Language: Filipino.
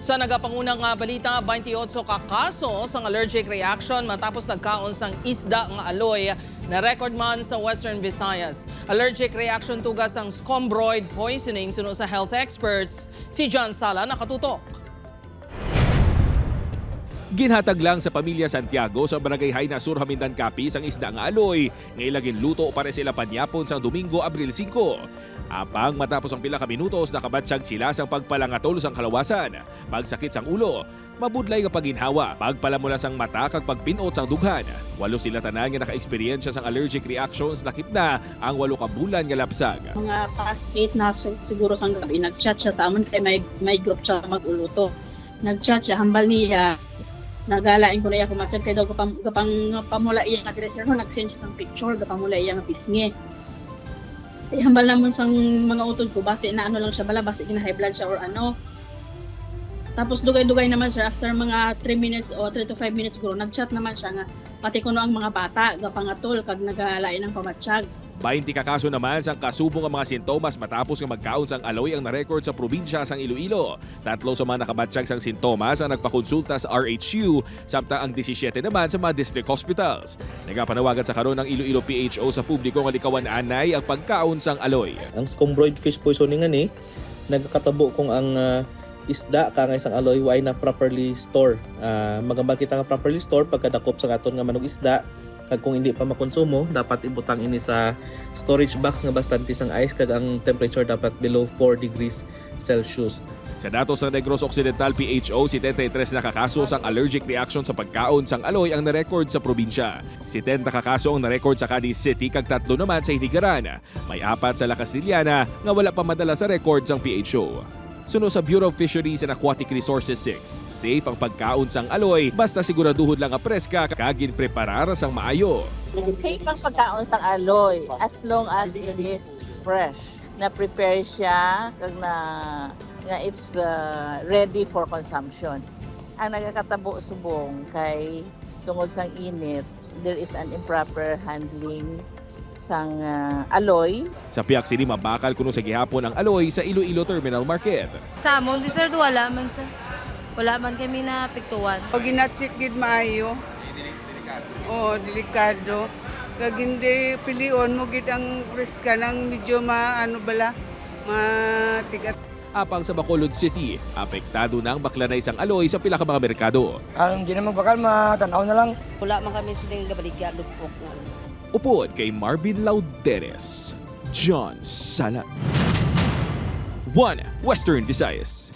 Sa nagapangunang balita, 28 ka kaso sa allergic reaction matapos nagkaon sang isda nga aloy na record man sa Western Visayas. Allergic reaction tugas ang scombroid poisoning suno sa health experts. Si John Sala nakatutok. Ginhatag lang sa pamilya Santiago sa Barangay Haina Sur, Hamindan Capiz ang isda nga aloy. Ngayon luto para sila panyapon sa Domingo, Abril 5. Apang matapos ang pila ka minutos, nakabatsyag sila sa pagpalangatol sang kalawasan, pagsakit sang ulo, mabudlay nga paginhawa, pagpalamula sang mata kag pagpinot sang dughan. 8 sila tanan nga naka-eksperyensya sang allergic reactions, nakip na ang 8 ka bulan nga lapsag. Mga past 8 na siguro sang gabi, nag-chat siya sa amon kay may group siya mag-uluto. Nag-chat siya, hambal niya, nagalain ko na iya kumatsyag kay daw kapang pamula iya nga dresser ho, nag-send siya sang picture, kapamula iya nga pisngi. Hambal naman sang mga utod ko, base na ano lang siya bala, base gina high blood siya or ano. Tapos dugay-dugay naman siya, after mga 3 minutes o 3 to 5 minutes siguro, nag-chat naman siya nga, pati ko no ang mga bata, gapangatol, kag nagalain ng pamatsyag. 20 ka kaso naman sang kasubong ang mga sintomas matapos nga magkaon sang aloy ang na-record sa probinsya sang Iloilo. 3 sa mga nakabatsyag sang sintomas ang nagpakonsulta sa RHU, samtang ang 17 naman sa mga district hospitals. Nagapanawagan sa karon ng Iloilo PHO sa publiko nga likawan anay ang pagkaon sang aloy. Ang scombroid fish poisoning ani, nagkatabo kung ang isda ka nga isang aloy way na properly store. Magambal kita nga properly store pagkadakop sa aton nga manog isda. Kag kung hindi pa makonsumo, dapat ibutang ini sa storage box nga bastante sang ice kag ang temperature dapat below 4 degrees Celsius. Sa datos ng Negros Occidental PHO, 73 na kakaso sang allergic reaction sa pagkaon sang aloy ang na-record sa probinsya. 70 kakaso ang na-record sa Cadiz City kag 3 naman sa Hinigaran. May 4 sa La Castillana nga wala pa madala sa record sang PHO. Suno sa Bureau of Fisheries and Aquatic Resources 6, safe ang pagkaon sang aloy basta siguraduhon lang nga preska kagin preparar sang maayo. Safe ang pagkaon sang aloy as long as it is fresh. Na-prepare siya kag na nga it's ready for consumption. Ang nagakatabo subong kay tungod sang init, there is an improper handling sang aloy. Sa piyak sini mabakal kuno sa gihapon ang aloy sa Iloilo Terminal Market. Sa amon di sir wala man sa wala man kami na piktuan. Pag ginatsik gid maayo. Delikado. Kag hindi pilion mo gid ang preska nang medyo maano bala matigat. Apang sa Bacolod City, apektado na ang baklanay sang aloy sa pila ka mga merkado. Ang di naman bakal matanaw na lang. Wala man kami sining gabaligya lupok nga. Upod kay Marvin Lauderes, John Sala. 1 Western Visayas.